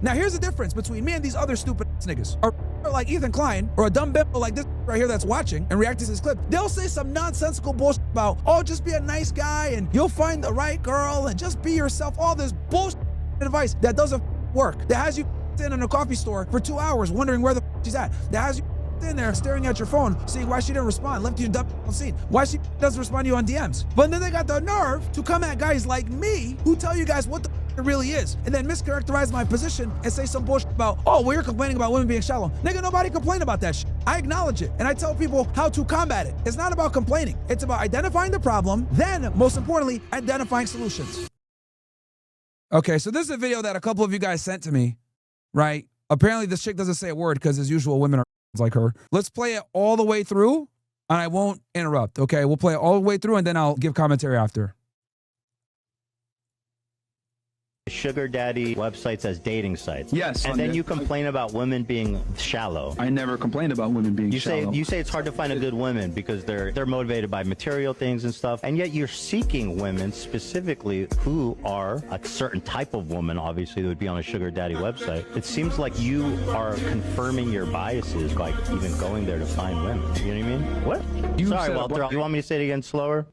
Now, here's the difference between me and these other stupid niggas. Or like Ethan Klein, or a dumb bimbo like this right here that's watching and reacting to this clip. They'll say some nonsensical bullshit about, oh, just be a nice guy and you'll find the right girl and just be yourself. All this bullshit advice that doesn't work. That has you in a coffee store for 2 hours wondering where the she's at. That has you in there staring at your phone, seeing why she didn't respond, left you dumb on scene. Why she doesn't respond to you on DMs. But then they got the nerve to come at guys like me who tell you guys what the it really is, and then mischaracterize my position and say some bullshit about, oh, well, you're complaining about women being shallow. Nigga, nobody complained about that shit. I acknowledge it, and I tell people how to combat it. It's not about complaining. It's about identifying the problem, then, most importantly, identifying solutions. Okay, so this is a video that a couple of you guys sent to me, right? Apparently, this chick doesn't say a word because, as usual, women are like her. Let's play it all the way through, and I won't interrupt, okay? We'll play it all the way through, and then I'll give commentary after. Sugar daddy websites as dating sites. Yes. And then you complain about women being shallow. I never complained about women being shallow. You say it's hard to find a good woman because they're motivated by material things and stuff, and yet you're seeking women specifically who are a certain type of woman, obviously, that would be on a sugar daddy website. It seems like you are confirming your biases by even going there to find women. You know what I mean? What? Sorry, Walter. You want me to say it again slower?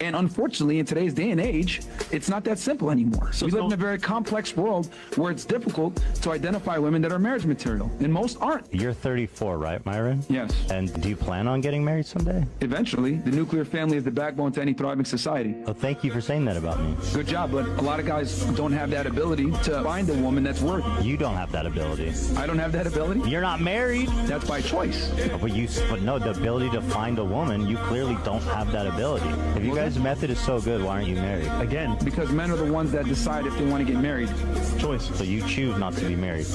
And unfortunately, in today's day and age, it's not that simple anymore. So we live in a very complex world where it's difficult to identify women that are marriage material, and most aren't. You're 34, right, Myron? Yes. And do you plan on getting married someday? Eventually. The nuclear family is the backbone to any thriving society. Well, thank you for saying that about me. Good job, but a lot of guys don't have that ability to find a woman that's worthy. You don't have that ability. I don't have that ability? You're not married. That's by choice. But no, the ability to find a woman, you clearly don't have that ability. If you guys' method is so good, why aren't you married? Again, because men are the ones that decide if they want to get married. Choice. So you choose not to be married.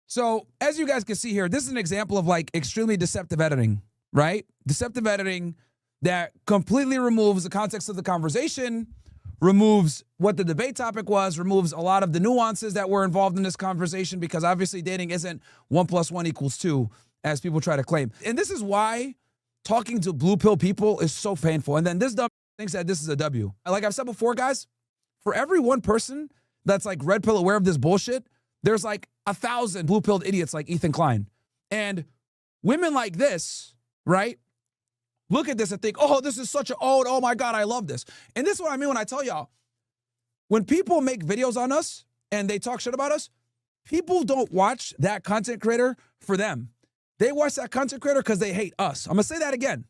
So as you guys can see here, this is an example of like extremely deceptive editing, right? Deceptive editing that completely removes the context of the conversation, removes what the debate topic was, removes a lot of the nuances that were involved in this conversation, because obviously dating isn't 1 + 1 = 2, as people try to claim. And this is why talking to blue pill people is so painful. And then this dumb thinks that this is a W. Like I've said before, guys, for every one person that's like red pill aware of this bullshit, there's like 1,000 blue pilled idiots like Ethan Klein. And women like this, right, look at this and think, oh, this is such an ode. Oh my God, I love this. And this is what I mean when I tell y'all, when people make videos on us and they talk shit about us, people don't watch that content creator for them. They watch that content creator because they hate us. I'm gonna say that again.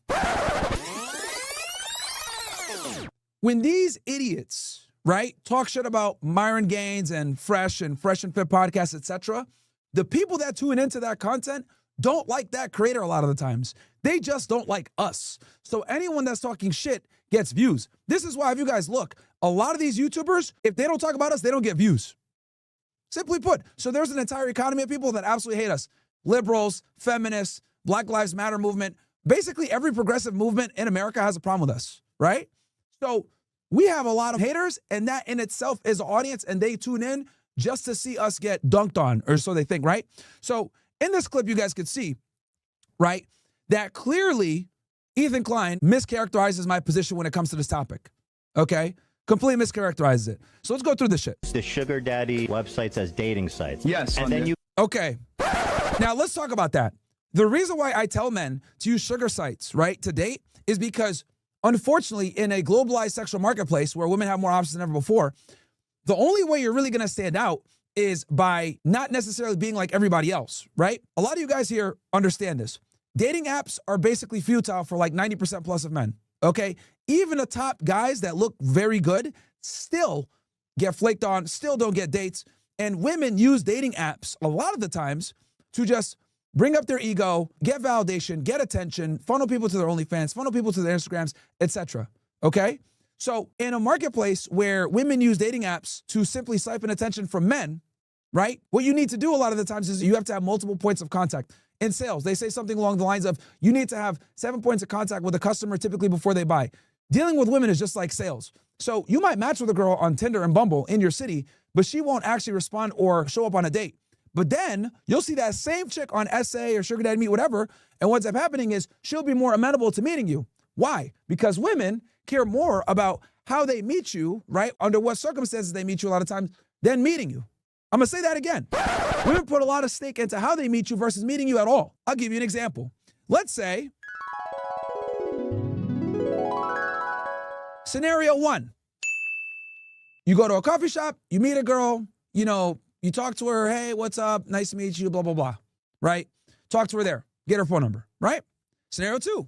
When these idiots, right, talk shit about Myron Gaines and Fresh&Fit podcast, etc., the people that tune into that content don't like that creator a lot of the times. They just don't like us. So anyone that's talking shit gets views. This is why, if you guys look, a lot of these YouTubers, if they don't talk about us, they don't get views. Simply put. So there's an entire economy of people that absolutely hate us. Liberals, feminists, Black Lives Matter movement. Basically, every progressive movement in America has a problem with us, right? So we have a lot of haters, and that in itself is an audience, and they tune in just to see us get dunked on, or so they think, right? So in this clip, you guys could see, right, that clearly Ethan Klein mischaracterizes my position when it comes to this topic, okay? Completely mischaracterizes it. So let's go through this shit. The sugar daddy websites as dating sites. Yes. And then you... Okay. Now let's talk about that. The reason why I tell men to use sugar sites, right, to date is because, unfortunately, in a globalized sexual marketplace where women have more options than ever before, the only way you're really going to stand out is by not necessarily being like everybody else, right? A lot of you guys here understand this. Dating apps are basically futile for like 90% plus of men, okay? Even the top guys that look very good still get flaked on, still don't get dates. And women use dating apps a lot of the times to just bring up their ego, get validation, get attention, funnel people to their OnlyFans, funnel people to their Instagrams, etc. Okay? So in a marketplace where women use dating apps to simply siphon attention from men, right? What you need to do a lot of the times is you have to have multiple points of contact. In sales, they say something along the lines of, you need to have 7 points of contact with a customer typically before they buy. Dealing with women is just like sales. So you might match with a girl on Tinder and Bumble in your city, but she won't actually respond or show up on a date. But then you'll see that same chick on SA or Sugar Daddy Meet, whatever, and what's up happening is she'll be more amenable to meeting you. Why? Because women care more about how they meet you, right? Under what circumstances they meet you a lot of times than meeting you. I'm gonna say that again. Women put a lot of stake into how they meet you versus meeting you at all. I'll give you an example. Let's say, scenario one, you go to a coffee shop, you meet a girl, you talk to her, hey, what's up? Nice to meet you, blah, blah, blah, right? Talk to her there, get her phone number, right? Scenario two,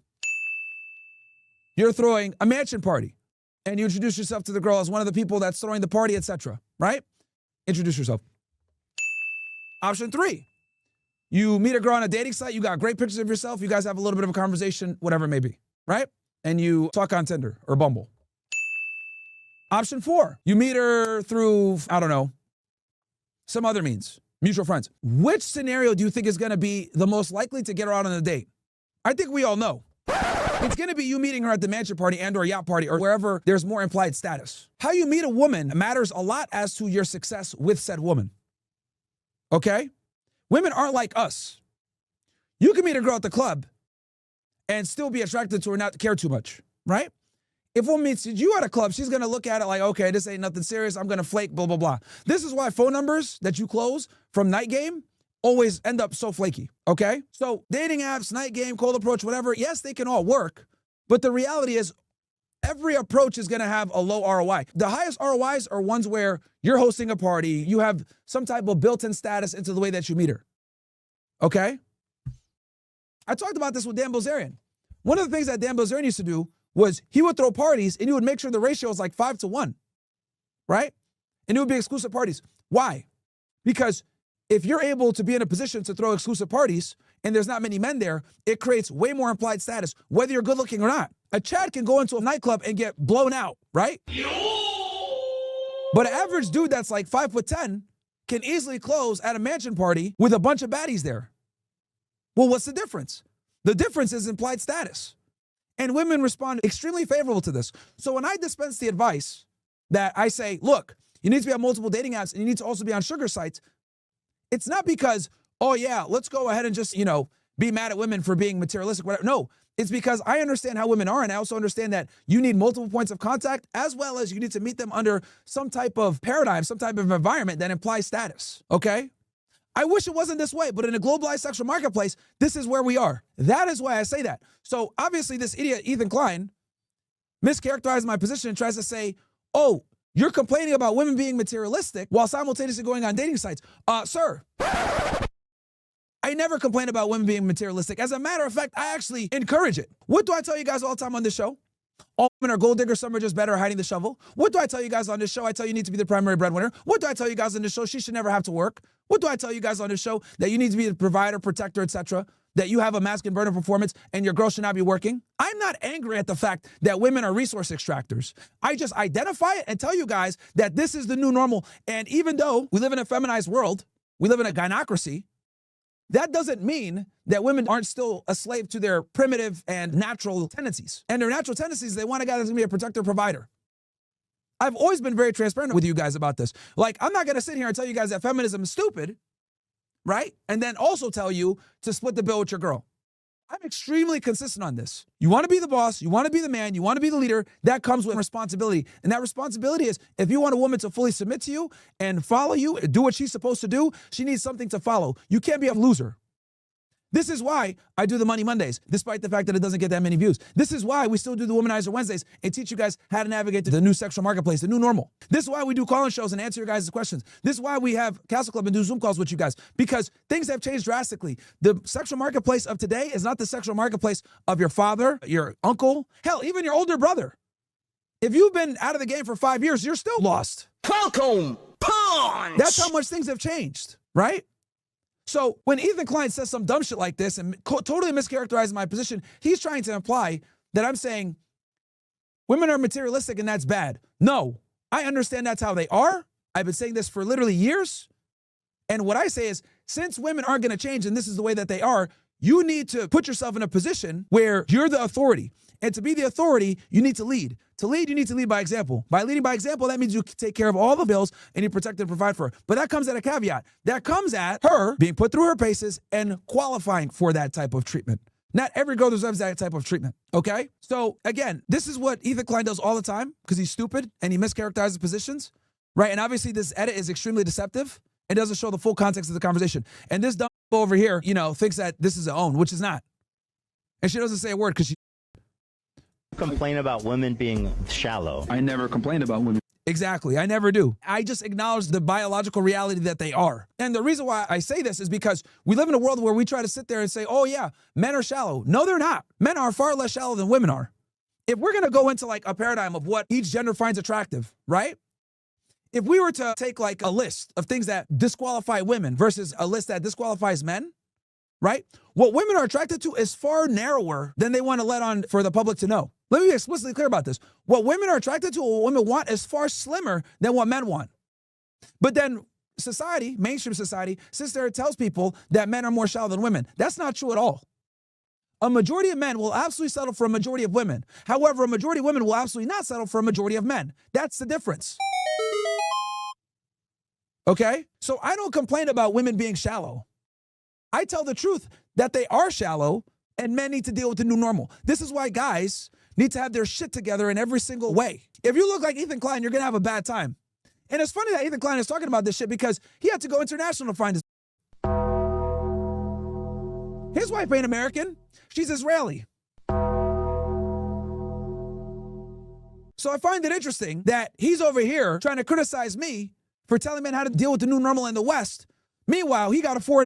you're throwing a mansion party and you introduce yourself to the girl as one of the people that's throwing the party, etc., right? Introduce yourself. Option three, you meet a girl on a dating site, you got great pictures of yourself, you guys have a little bit of a conversation, whatever it may be, right? And you talk on Tinder or Bumble. Option four, you meet her through, I don't know, some other means, mutual friends. Which scenario do you think is gonna be the most likely to get her out on a date? I think we all know. It's gonna be you meeting her at the mansion party and or yacht party or wherever there's more implied status. How you meet a woman matters a lot as to your success with said woman. Okay? Women aren't like us. You can meet a girl at the club and still be attracted to her, not care too much, right? If a woman meets you at a club, she's gonna look at it like, okay, this ain't nothing serious, I'm gonna flake, blah, blah, blah. This is why phone numbers that you close from night game always end up so flaky, okay? So dating apps, night game, cold approach, whatever, yes, they can all work, but the reality is every approach is gonna have a low ROI. The highest ROIs are ones where you're hosting a party, you have some type of built-in status into the way that you meet her, okay? I talked about this with Dan Bilzerian. One of the things that Dan Bilzerian used to do was he would throw parties and he would make sure the ratio was like 5-1, right? And it would be exclusive parties. Why? Because if you're able to be in a position to throw exclusive parties and there's not many men there, it creates way more implied status, whether you're good looking or not. A Chad can go into a nightclub and get blown out, right? But an average dude that's like 5'10" can easily close at a mansion party with a bunch of baddies there. Well, what's the difference? The difference is implied status. And women respond extremely favorable to this. So when I dispense the advice that I say, look, you need to be on multiple dating apps and you need to also be on sugar sites, it's not because, oh yeah, let's go ahead and just, be mad at women for being materialistic, whatever. No, it's because I understand how women are, and I also understand that you need multiple points of contact, as well as you need to meet them under some type of paradigm, some type of environment that implies status, okay? I wish it wasn't this way, but in a globalized sexual marketplace, this is where we are. That is why I say that. So obviously this idiot, Ethan Klein, mischaracterizes my position and tries to say, oh, you're complaining about women being materialistic while simultaneously going on dating sites. Sir, I never complain about women being materialistic. As a matter of fact, I actually encourage it. What do I tell you guys all the time on this show? All women are gold diggers, some are just better at hiding the shovel. What do I tell you guys on this show? I tell you need to be the primary breadwinner. What do I tell you guys on this show? She should never have to work. What do I tell you guys on this show? That you need to be the provider, protector, etc. That you have a masculine burden performance and your girl should not be working. I'm not angry at the fact that women are resource extractors. I just identify it and tell you guys that this is the new normal. And even though we live in a feminized world, we live in a gynocracy, that doesn't mean that women aren't still a slave to their primitive and natural tendencies. And their natural tendencies, they want a guy that's gonna be a protector, provider. I've always been very transparent with you guys about this. Like, I'm not gonna sit here and tell you guys that feminism is stupid, right? And then also tell you to split the bill with your girl. I'm extremely consistent on this. You wanna be the boss, you wanna be the man, you wanna be the leader, that comes with responsibility. And that responsibility is, if you want a woman to fully submit to you and follow you, do what she's supposed to do, she needs something to follow. You can't be a loser. This is why I do the Money Mondays, despite the fact that it doesn't get that many views. This is why we still do the Womanizer Wednesdays and teach you guys how to navigate the new sexual marketplace, the new normal. This is why we do call-in shows and answer your guys' questions. This is why we have Castle Club and do Zoom calls with you guys, because things have changed drastically. The sexual marketplace of today is not the sexual marketplace of your father, your uncle, hell, even your older brother. If you've been out of the game for 5 years, you're still lost. Falcon punch! That's how much things have changed, right? So when Ethan Klein says some dumb shit like this and totally mischaracterizes my position, he's trying to imply that I'm saying women are materialistic and that's bad. No, I understand that's how they are. I've been saying this for literally years. And what I say is, since women aren't going to change and this is the way that they are, you need to put yourself in a position where you're the authority. And to be the authority, you need to lead. To lead, you need to lead by example. By leading by example, that means you take care of all the bills and you protect and provide for her. But that comes at a caveat. That comes at her being put through her paces and qualifying for that type of treatment. Not every girl deserves that type of treatment, okay? So again, this is what Ethan Klein does all the time because he's stupid and he mischaracterizes positions, right? And obviously this edit is extremely deceptive and doesn't show the full context of the conversation. And this dumb over here, you know, thinks that this is her own, which is not. And she doesn't say a word because she complain about women being shallow. I never complained about women. Exactly. I never do. I just acknowledge the biological reality that they are. And the reason why I say this is because we live in a world where we try to sit there and say, oh yeah, men are shallow. No, they're not. Men are far less shallow than women are. If we're going to go into like a paradigm of what each gender finds attractive, right? If we were to take like a list of things that disqualify women versus a list that disqualifies men, right? What women are attracted to is far narrower than they want to let on for the public to know. Let me be explicitly clear about this. What women are attracted to, what women want is far slimmer than what men want. But then society, mainstream society, sits there and tells people that men are more shallow than women. That's not true at all. A majority of men will absolutely settle for a majority of women. However, a majority of women will absolutely not settle for a majority of men. That's the difference. Okay? So I don't complain about women being shallow. I tell the truth that they are shallow and men need to deal with the new normal. This is why guys need to have their shit together in every single way. If you look like Ethan Klein, you're going to have a bad time. And it's funny that Ethan Klein is talking about this shit because he had to go international to find his. His wife ain't American. She's Israeli. So I find it interesting that he's over here trying to criticize me for telling men how to deal with the new normal in the West. Meanwhile, he got a foreign.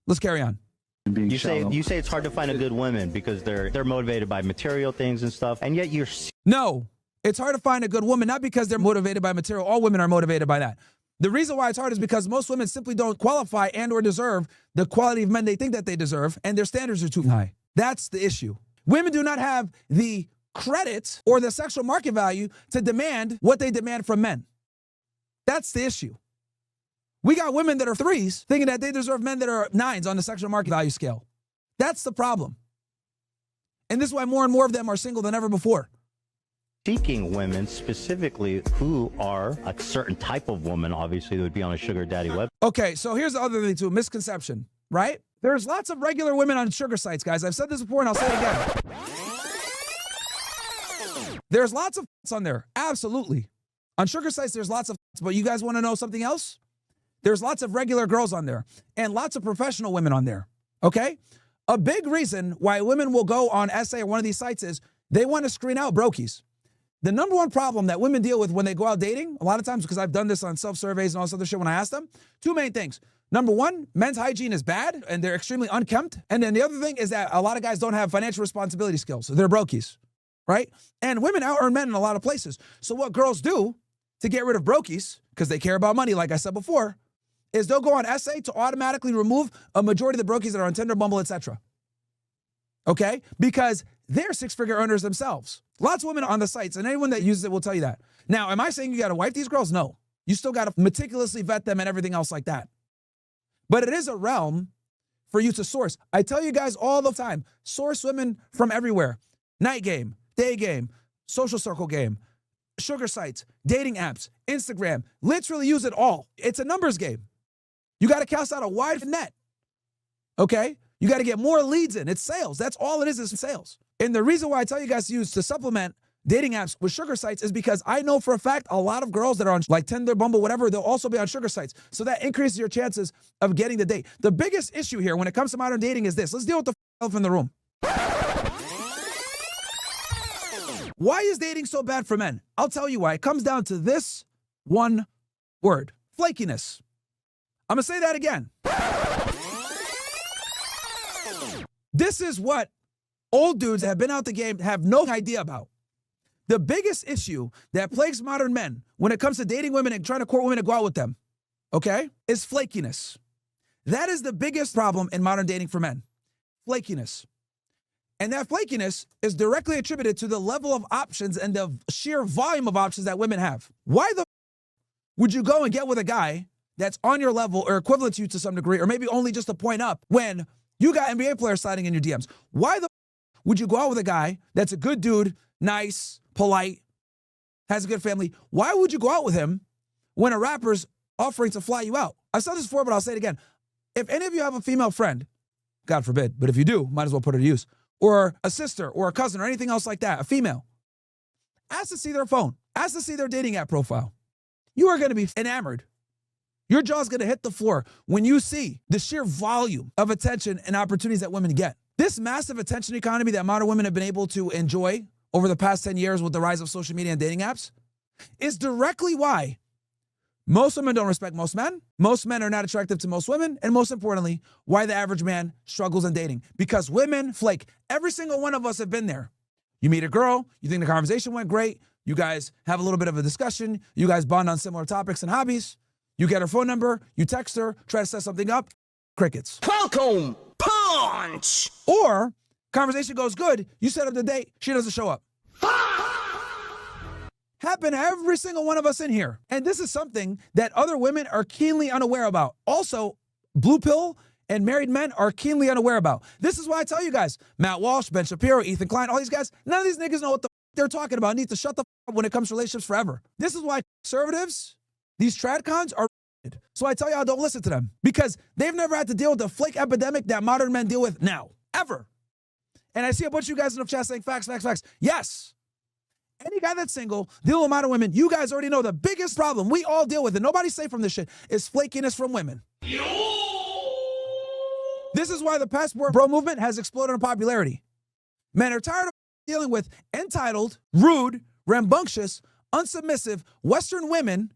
Let's carry on. You say it's hard to find a good woman because they're motivated by material things and stuff, and yet you're. No, it's hard to find a good woman, not because they're motivated by material. All women are motivated by that. The reason why it's hard is because most women simply don't qualify and or deserve the quality of men they think that they deserve, and their standards are too high. That's the issue. Women do not have the credit or the sexual market value to demand what they demand from men. That's the issue. We got women that are 3s thinking that they deserve men that are 9s on the sexual market value scale. That's the problem. And this is why more and more of them are single than ever before. Seeking women specifically who are a certain type of woman, obviously, that would be on a sugar daddy website. Okay, so here's the other thing too, misconception, right? There's lots of regular women on sugar sites, guys. I've said this before and I'll say it again. There's lots of on there, absolutely. On sugar sites, there's lots of, but you guys want to know something else? There's lots of regular girls on there and lots of professional women on there, okay? A big reason why women will go on SA or one of these sites is they want to screen out brokies. The number one problem that women deal with when they go out dating, a lot of times because I've done this on self-surveys and all this other shit when I ask them, two main things. Number one, men's hygiene is bad and they're extremely unkempt. And then the other thing is that a lot of guys don't have financial responsibility skills. They're brokies, right? And women out-earn men in a lot of places. So what girls do to get rid of brokies, because they care about money, like I said before, is they'll go on SA to automatically remove a majority of the brokies that are on Tinder, Bumble, etc. Okay? Because they're six-figure earners themselves. Lots of women on the sites, and anyone that uses it will tell you that. Now, am I saying you got to wipe these girls? No. You still got to meticulously vet them and everything else like that. But it is a realm for you to source. I tell you guys all the time, source women from everywhere. Night game, day game, social circle game, sugar sites, dating apps, Instagram. Literally use it all. It's a numbers game. You got to cast out a wide net, okay? You got to get more leads in. It's sales. That's all it is sales. And the reason why I tell you guys to supplement dating apps with sugar sites is because I know for a fact a lot of girls that are on like Tinder, Bumble, whatever, they'll also be on sugar sites. So that increases your chances of getting the date. The biggest issue here when it comes to modern dating is this. Let's deal with the elephant in the room. Why is dating so bad for men? I'll tell you why. It comes down to this one word, flakiness. I'm going to say that again. This is what old dudes that have been out the game have no idea about. The biggest issue that plagues modern men when it comes to dating women and trying to court women to go out with them, okay, is flakiness. That is the biggest problem in modern dating for men, flakiness. And that flakiness is directly attributed to the level of options and the sheer volume of options that women have. Why the would you go and get with a guy that's on your level or equivalent to you to some degree, or maybe only just a point up when you got NBA players sliding in your DMs? Why the would you go out with a guy that's a good dude, nice, polite, has a good family? Why would you go out with him when a rapper's offering to fly you out? I've said this before, but I'll say it again. If any of you have a female friend, God forbid, but if you do, might as well put her to use, or a sister or a cousin or anything else like that, a female, ask to see their phone, ask to see their dating app profile. You are going to be enamored. Your jaw's going to hit the floor when you see the sheer volume of attention and opportunities that women get. This massive attention economy that modern women have been able to enjoy over the past 10 years with the rise of social media and dating apps is directly why most women don't respect most men are not attractive to most women, and most importantly, why the average man struggles in dating. Because women flake. Every single one of us have been there. You meet a girl, you think the conversation went great, you guys have a little bit of a discussion, you guys bond on similar topics and hobbies, you get her phone number, you text her, try to set something up, crickets. Welcome, punch! Or, conversation goes good, you set up the date, she doesn't show up. Happen to every single one of us in here. And this is something that other women are keenly unaware about. Also, blue pill and married men are keenly unaware about. This is why I tell you guys, Matt Walsh, Ben Shapiro, Ethan Klein, all these guys, none of these niggas know what the they're talking about. Need to shut the up when it comes to relationships forever. This is why conservatives, these tradcons are. So I tell y'all, don't listen to them because they've never had to deal with the flake epidemic that modern men deal with now, ever. And I see a bunch of you guys in the chat saying facts, facts, facts. Yes. Any guy that's single, dealing with modern women, you guys already know the biggest problem we all deal with, and nobody's safe from this shit, is flakiness from women. This is why the passport bro movement has exploded in popularity. Men are tired of dealing with entitled, rude, rambunctious, unsubmissive Western women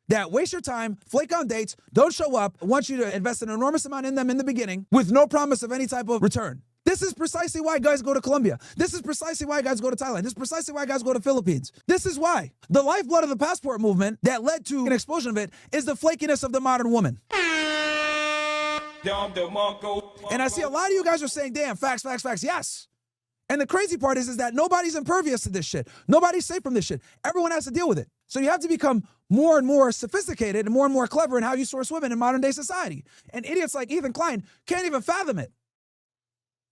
that waste your time, flake on dates, don't show up, want you to invest an enormous amount in them in the beginning with no promise of any type of return. This is precisely why guys go to Colombia. This is precisely why guys go to Thailand. This is precisely why guys go to Philippines. This is why. The lifeblood of the passport movement that led to an explosion of it is the flakiness of the modern woman. And I see a lot of you guys are saying, damn, facts, facts, facts. Yes. And the crazy part is that nobody's impervious to this shit. Nobody's safe from this shit. Everyone has to deal with it. So you have to become more and more sophisticated and more clever in how you source women in modern day society. And idiots like Ethan Klein can't even fathom it.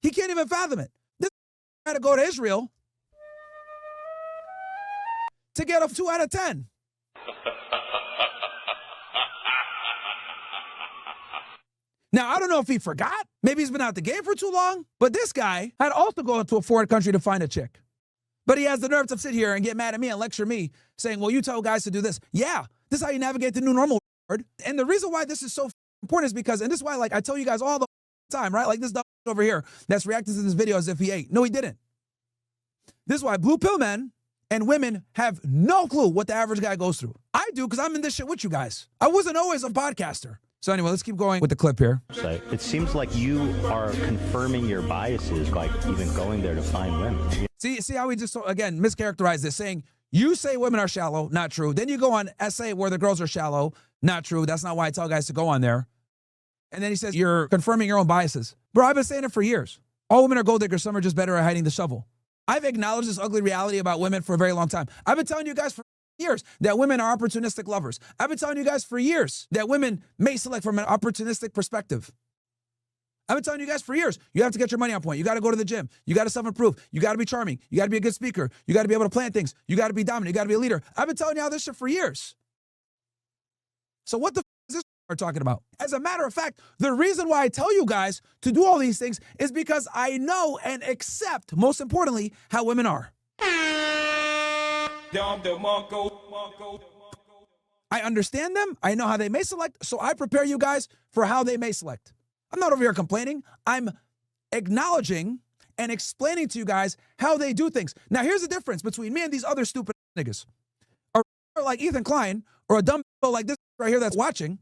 He can't even fathom it. This had to go to Israel to get a 2 out of 10. Now, I don't know if he forgot. Maybe he's been out the game for too long. But this guy had also gone to a foreign country to find a chick. But he has the nerve to sit here and get mad at me and lecture me, saying, well, you tell guys to do this. Yeah, this is how you navigate the new normal. And the reason why this is so important is because, and this is why, like, I tell you guys all the time, right? Like this dumb over here that's reacting to this video as if he ate. No, he didn't. This is why blue pill men and women have no clue what the average guy goes through. I do because I'm in this shit with you guys. I wasn't always a podcaster. So anyway, let's keep going with the clip here. It seems like you are confirming your biases by even going there to find women. See how we just, again, mischaracterized this, saying you say women are shallow, not true. Then you go on essay where the girls are shallow, not true. That's not why I tell guys to go on there. And then he says, you're confirming your own biases. Bro, I've been saying it for years. All women are gold diggers. Some are just better at hiding the shovel. I've acknowledged this ugly reality about women for a very long time. I've been telling you guys for years that women are opportunistic lovers. I've been telling you guys for years that women may select from an opportunistic perspective. I've been telling you guys for years, you have to get your money on point. You got to go to the gym. You got to self-improve. You got to be charming. You got to be a good speaker. You got to be able to plan things. You got to be dominant. You got to be a leader. I've been telling you all this shit for years. So what the is this we're talking about? As a matter of fact, the reason why I tell you guys to do all these things is because I know and accept, most importantly, how women are. I understand them. I know how they may select, so I prepare you guys for how they may select. I'm not over here complaining. I'm acknowledging and explaining to you guys how they do things. Now, here's the difference between me and these other stupid niggas. A like Ethan Klein or a dumb like this right here that's watching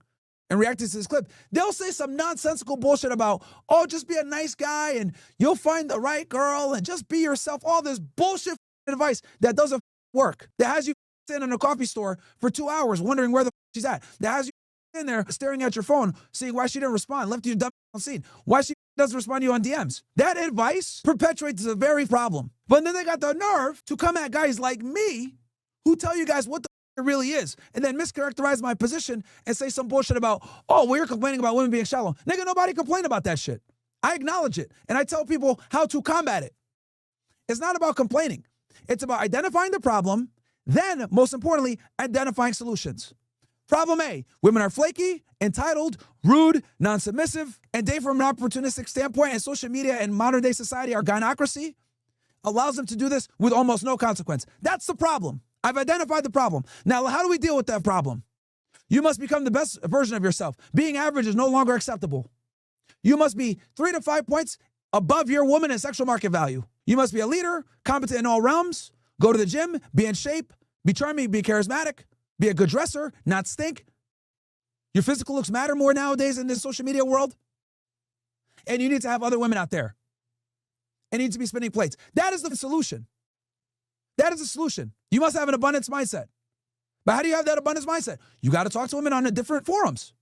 and reacting to this clip, they'll say some nonsensical bullshit about, oh, just be a nice guy and you'll find the right girl and just be yourself. All this bullshit advice that doesn't work. That has you sitting in a coffee store for 2 hours wondering where the she's at. That has you in there staring at your phone, seeing why she didn't respond, left you dumb on scene, why she doesn't respond to you on DMs. That advice perpetuates the very problem. But then they got the nerve to come at guys like me who tell you guys what the it really is, and then mischaracterize my position and say some bullshit about, oh, well, you're complaining about women being shallow. Nigga, nobody complained about that shit. I acknowledge it, and I tell people how to combat it. It's not about complaining. It's about identifying the problem, then, most importantly, identifying solutions. Problem A, women are flaky, entitled, rude, non-submissive, and they from an opportunistic standpoint and social media and modern day society, our gynocracy, allows them to do this with almost no consequence. That's the problem. I've identified the problem. Now, how do we deal with that problem? You must become the best version of yourself. Being average is no longer acceptable. You must be 3 to 5 points above your woman in sexual market value. You must be a leader, competent in all realms, go to the gym, be in shape, be charming, be charismatic, be a good dresser, not stink. Your physical looks matter more nowadays in this social media world. And you need to have other women out there. And you need to be spinning plates. That is the solution. That is the solution. You must have an abundance mindset. But how do you have that abundance mindset? You got to talk to women on the different forums.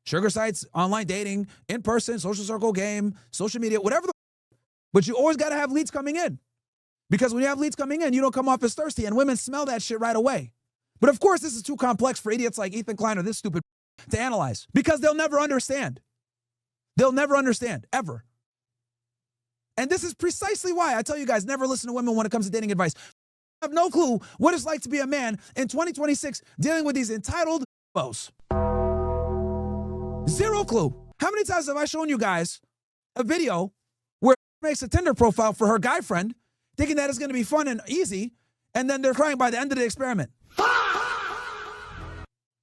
Sugar sites, online dating, in person, social circle game, social media, whatever. But you always got to have leads coming in. Because when you have leads coming in, you don't come off as thirsty, and women smell that shit right away. But of course, this is too complex for idiots like Ethan Klein or this stupid to analyze. Because they'll never understand. They'll never understand, ever. And this is precisely why I tell you guys, never listen to women when it comes to dating advice. I have no clue what it's like to be a man in 2026 dealing with these entitled bows. Zero clue. How many times have I shown you guys a video where she makes a Tinder profile for her guy friend, thinking that it's going to be fun and easy, and then they're crying by the end of the experiment.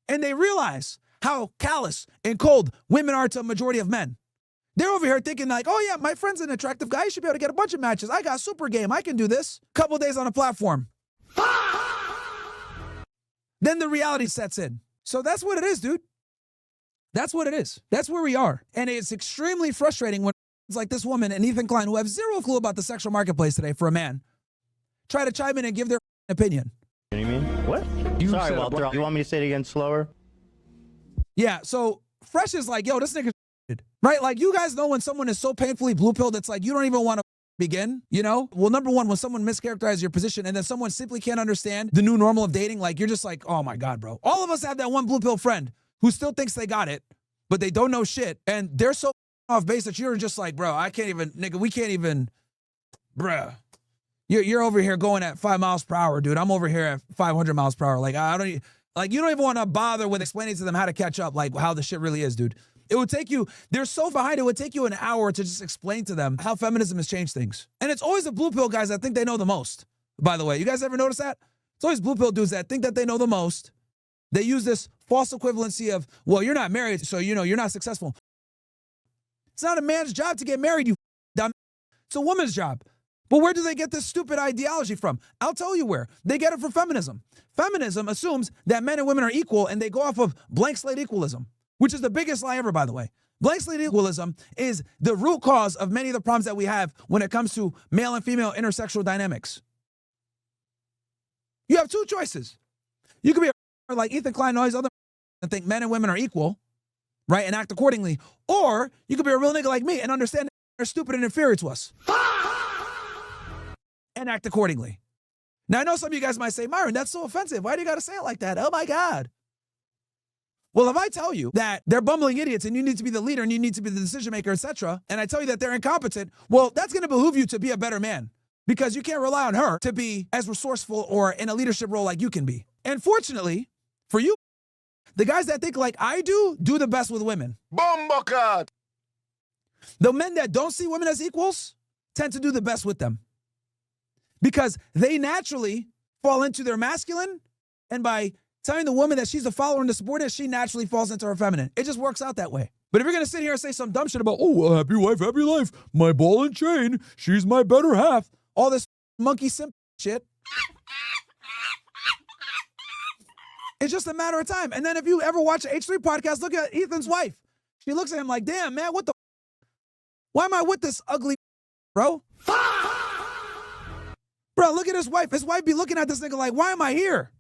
And they realize how callous and cold women are to a majority of men. They're over here thinking like, oh yeah, my friend's an attractive guy. He should be able to get a bunch of matches. I got super game. I can do this. Couple days on a platform. Then the reality sets in. So that's what it is, dude. That's what it is. That's where we are. And it's extremely frustrating when it's like this woman and Ethan Klein, who have zero clue about the sexual marketplace today for a man, try to chime in and give their opinion. You know what I mean? What? Sorry, Walter. You want me to say it again slower? Yeah, so Fresh is like, yo, this nigga, right? Like, you guys know when someone is so painfully blue-pilled, it's like you don't even want to begin, you know? Well, number one, when someone mischaracterizes your position and then someone simply can't understand the new normal of dating, like, you're just like, oh my God, bro. All of us have that one blue-pill friend who still thinks they got it, but they don't know shit, and they're so off base that you're just like, bro, I can't even, nigga, we can't even, bruh. You're over here going at 5 miles per hour, dude. I'm over here at 500 miles per hour. Like, I don't, like, you don't even want to bother with explaining to them how to catch up, like, how the shit really is, dude. It would take you, they're so behind, it would take you an hour to just explain to them how feminism has changed things. And it's always the blue pill guys that think they know the most, by the way. You guys ever notice that? It's always blue pill dudes that think that they know the most. They use this false equivalency of, well, you're not married, so, you know, you're not successful. It's not a man's job to get married, you dumb. It's a woman's job. But where do they get this stupid ideology from? I'll tell you where. They get it from feminism. Feminism assumes that men and women are equal, and they go off of blank slate equalism, which is the biggest lie ever, by the way. Blank slate equalism is the root cause of many of the problems that we have when it comes to male and female intersexual dynamics. You have two choices. You could be a like Ethan Klein and all these other and think men and women are equal, right, and act accordingly. Or you could be a real nigga like me and understand that they're stupid and inferior to us. And act accordingly. Now, I know some of you guys might say, Myron, that's so offensive. Why do you got to say it like that? Oh, my God. Well, if I tell you that they're bumbling idiots and you need to be the leader and you need to be the decision maker, etc., and I tell you that they're incompetent, well, that's going to behoove you to be a better man because you can't rely on her to be as resourceful or in a leadership role like you can be. And fortunately for you, the guys that think like I do the best with women. Bomba. The men that don't see women as equals tend to do the best with them. Because they naturally fall into their masculine, and by telling the woman that she's a follower and the supporter, she naturally falls into her feminine. It just works out that way. But if you're going to sit here and say some dumb shit about, oh, well, happy wife, happy life, my ball and chain, she's my better half, all this monkey simp shit, it's just a matter of time. And then if you ever watch an H3 podcast, look at Ethan's wife. She looks at him like, damn, man, what the why am I with this ugly bro? Bro, look at his wife. His wife be looking at this nigga like, why am I here?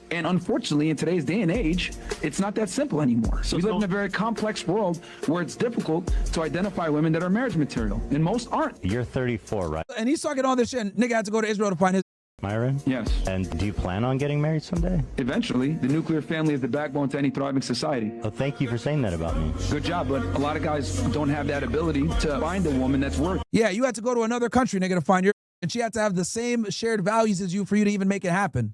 And unfortunately, in today's day and age, it's not that simple anymore. So we live in a very complex world where it's difficult to identify women that are marriage material, and most aren't. You're 34, right? And he's talking all this shit, and nigga had to go to Israel to find his Myron? Yes. And do you plan on getting married someday? Eventually, the nuclear family is the backbone to any thriving society. Oh, thank you for saying that about me. Good job, but a lot of guys don't have that ability to find a woman that's worth. Yeah, you had to go to another country, nigga, to find your and she had to have the same shared values as you for you to even make it happen.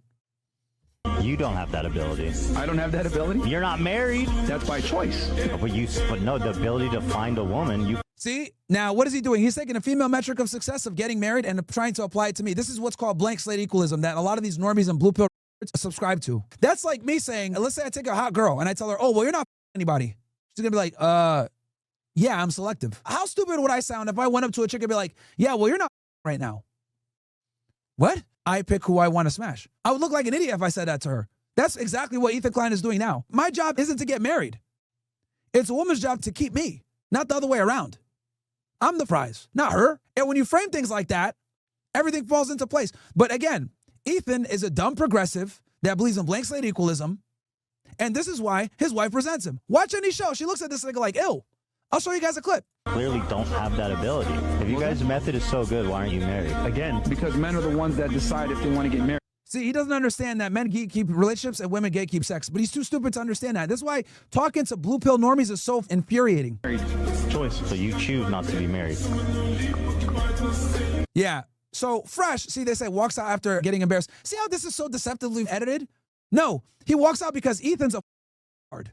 You don't have that ability. I don't have that ability. You're not married. That's by choice. But no, the ability to find a woman, you See, now what is he doing? He's taking a female metric of success of getting married and trying to apply it to me. This is what's called blank slate equalism that a lot of these normies and blue pill subscribe to. That's like me saying, let's say I take a hot girl and I tell her, oh, well, you're not anybody. She's gonna be like, yeah, I'm selective. How stupid would I sound if I went up to a chick and be like, yeah, well, you're not right now. What? I pick who I want to smash. I would look like an idiot if I said that to her. That's exactly what Ethan Klein is doing now. My job isn't to get married. It's a woman's job to keep me, not the other way around. I'm the prize, not her. And when you frame things like that, everything falls into place. But again, Ethan is a dumb progressive that believes in blank slate equalism. And this is why his wife resents him. Watch any show. She looks at this nigga like, ew. I'll show you guys a clip. clearly don't have that ability. If you guys' method is so good, why aren't you married? Again, because men are the ones that decide if they want to get married. See, he doesn't understand that men gatekeep relationships and women gatekeep sex, but he's too stupid to understand that. That's why talking to blue pill normies is so infuriating. Choice. So you choose not to be married. Yeah. So Fresh, see, they say walks out after getting embarrassed. See how this is so deceptively edited? No, he walks out because Ethan's a hard.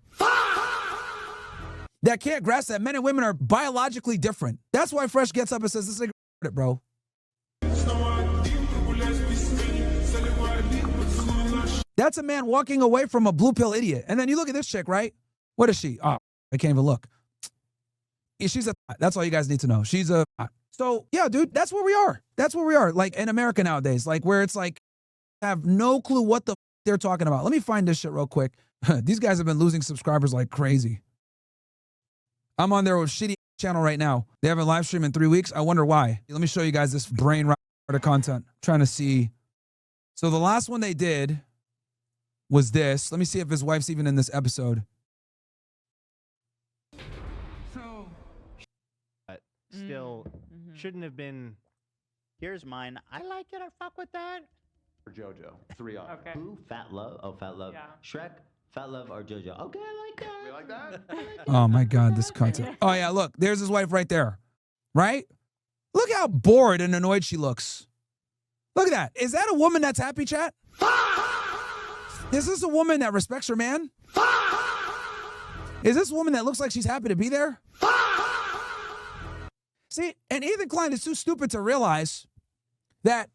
That can't grasp that men and women are biologically different. That's why Fresh gets up and says, this is it, bro. That's a man walking away from a blue pill idiot. And then you look at this chick, right? What is she? Oh, I can't even look. She's a, that's all you guys need to know. She's a, so yeah, dude, that's where we are. That's where we are. Like in America nowadays, like where it's like, have no clue what the they're talking about. Let me find this shit real quick. These guys have been losing subscribers like crazy. I'm on their shitty channel right now. They haven't live streamed in 3 weeks. I wonder why. Let me show you guys this brain rot of content. I'm trying to see. So the last one they did was this. Let me see if his wife's even in this episode. So, Still shouldn't have been. Here's mine. I like it. I fuck with that. Or JoJo. 3 on. okay. Who? Fat Love? Oh, Fat Love. Yeah. Shrek, Fat Love, or JoJo? Okay, I like that. You like that? Oh my God, this content. Oh yeah, look, there's his wife right there. Right? Look how bored and annoyed she looks. Look at that. Is that a woman that's happy, chat? Is this a woman that respects her man? Is this a woman that looks like she's happy to be there? See, and Ethan Klein is too stupid to realize that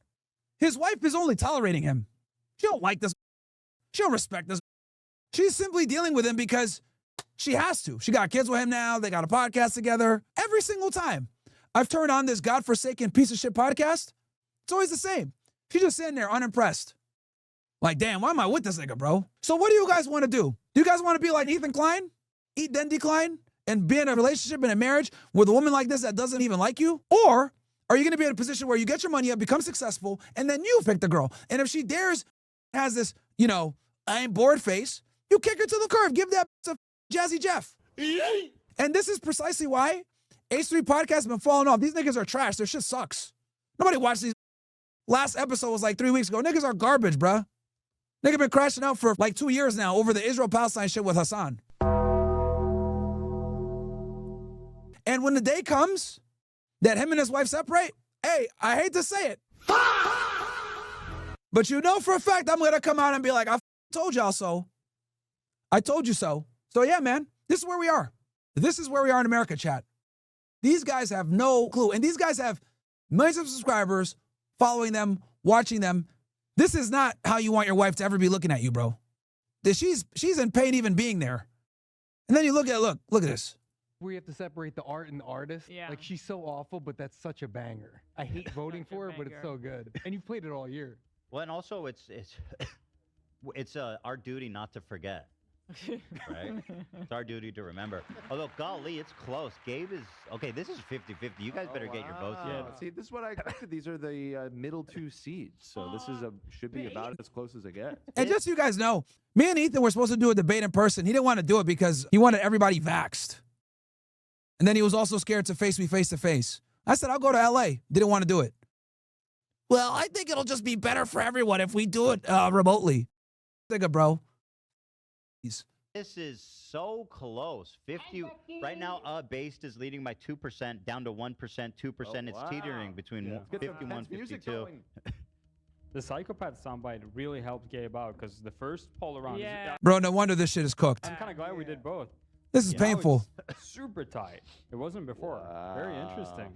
his wife is only tolerating him. She don't like this. She don't respect this. She's simply dealing with him because she has to. She got kids with him now. They got a podcast together. Every single time I've turned on this godforsaken piece of shit podcast, it's always the same. She's just sitting there unimpressed. Like, damn, why am I with this nigga, bro? So what do you guys want to do? Do you guys want to be like Ethan Klein? Eat then decline? And be in a relationship and a marriage with a woman like this that doesn't even like you? Or are you going to be in a position where you get your money up, become successful, and then you pick the girl? And if she dares, has this, you know, I ain't bored face, you kick her to the curb. Give that to Jazzy Jeff. And this is precisely why H3 podcast has been falling off. These niggas are trash. Their shit sucks. Nobody watched these. Last episode was like 3 weeks ago. Niggas are garbage, bruh. Nigga been crashing out for like 2 years now over the Israel-Palestine shit with Hassan. And when the day comes that him and his wife separate, hey, I hate to say it, but you know for a fact I'm going to come out and be like, I told y'all so. I told you so. So yeah, man, this is where we are. This is where we are in America, chat. These guys have no clue. And these guys have millions of subscribers following them, watching them. This is not how you want your wife to ever be looking at you, bro. She's in pain even being there. And then you look at this. We have to separate the art and the artist. Yeah. Like, she's so awful, but that's such a banger. I hate voting Such a for her, but it's banger. so good. And you've played it all year. Well, and also it's our duty not to forget, right? It's our duty to remember. Although, golly, it's close. Gabe is okay. This is 50-50. You guys better get your votes in. See, this is what I expected. These are the middle 2 seeds, so this is should be about as close as it gets. And just so you guys know, me and Ethan were supposed to do a debate in person. He didn't want to do it because he wanted everybody vaxxed. And then he was also scared to face me face to face. I said, I'll go to LA. Didn't want to do it. Well, I think it'll just be better for everyone if we do it remotely. Nigga, bro. This is so close. 50 right now. Based is leading by 2%, down to 1%, 2%. It's teetering between 51, 52. The psychopath soundbite really helped Gabe out because the first poll around. Bro, no wonder this shit is cooked. I'm kind of glad we did both. This is painful. It's super tight. It wasn't before. Very interesting.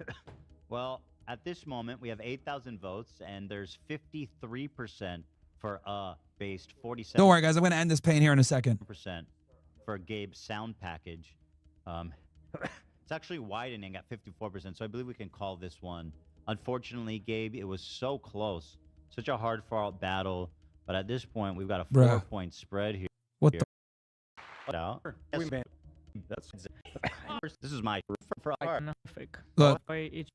Well, at this moment, we have 8,000 votes, and there's 53% for based, 47%. Don't worry, guys. I'm going to end this pain here in a second. For Gabe's sound package. It's actually widening at 54%, so I believe we can call this one. Unfortunately, Gabe, it was so close. Such a hard-fought battle, but at this point, we've got a 4-point spread here. What the? This is my for Look. It's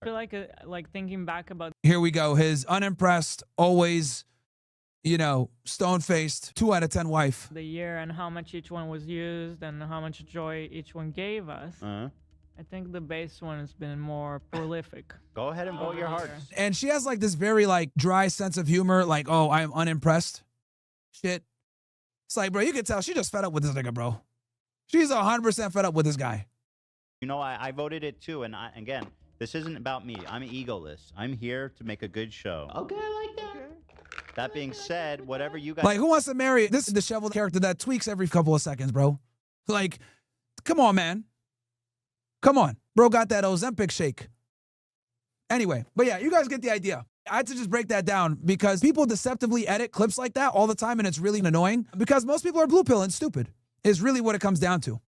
like thinking back about Here we go. His unimpressed, always, you know, stone-faced, 2 out of 10 wife. the year and how much each one was used and how much joy each one gave us. I think the base one has been more prolific. Go ahead and vote your hearts. And she has like this very like dry sense of humor, like, oh, I'm unimpressed. Shit. It's like, bro, you can tell she just fed up with this nigga, bro. She's 100% fed up with this guy. You know, I voted it too, and again, this isn't about me. I'm egoless. I'm here to make a good show. Okay, I like that. That being said, whatever you guys Like, who wants to marry this disheveled character that tweaks every couple of seconds, bro? Like, come on, man. Come on. Bro got that Ozempic shake. Anyway, but yeah, you guys get the idea. I had to just break that down because people deceptively edit clips like that all the time, and it's really annoying because most people are blue pill and stupid is really what it comes down to.